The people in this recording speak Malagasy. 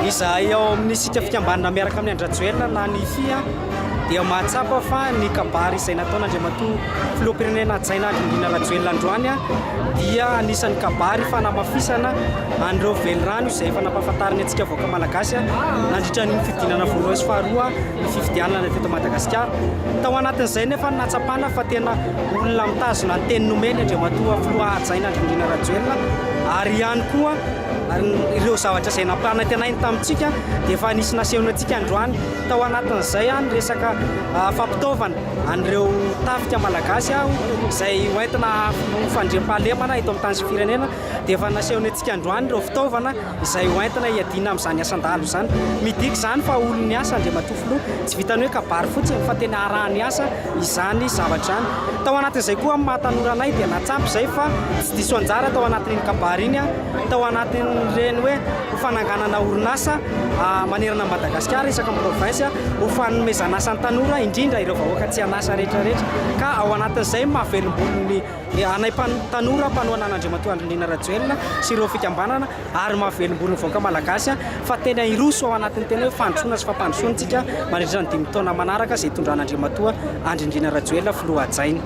izahay ao amin'ny sika fikambanana miaraka amin'ny Andrajoelina na ny FIA dia mahatsapa fa ny kabary izay nataon'Andriamatoa filoham-pirenena Jaina Andrinirina Rajoelina androany dia anisan'ny kabary fanamafisana an'ireo velirano izay efa nampahafantariny antsika vahoaka malagasy nandritra ny fidinana voalohany sy faharoa ny fifidianana teto Madagasikara. Tao anatin'izay nefa natsapana fa tena olona mitazona ny teny nomeny Andriamatoa filoha Jaina Andrinirina Rajoelina ary ihany koa ireo zavatra izay nampanantenainy tamintsika dia efa nisy nasehona antsika androany. Tao anatin'izay ny resaka fampitaovana an'ireo tafika malagasy izay hoentina fandriam-pahalemana eto amin'ny tany sy firenena dia efa nasehona antsika androany ireo fitaovana izay hoentina hiadiana amin'izany asan-dalo izany. Midika izany fa olony asa Andriamatoa filoha tsy vitany hoe kabary fotsiny fa tena arahany asa izany zavatra izany. Tao anatin'izay koa mahatanora anay dia natsampy izay fa tsy diso anjara tao anatin'iny kabary iny tao anatin'ireny hoe ho fananganana orinasa manerana Madagasikara isaka amin'ny province ho fanomezana asa ny tanora indrindra ireo vahoaka tsy hanasa rehetrarehetra ka ao anatin'izay mahavelom-bolony anay tanora mpanohana an'Andriamatoa Andrinirina Rajoelina sy ireo fikambanana ary mahavelom-bolony vahoaka malagasy fa tena iroso ao anatin'ny tena hoe fandrosoana sy fampandrosoantsika mandritra ny 5 taona manaraka izay itondran'Andriamatoa Andrinirina Rajoelina filoha Jaina.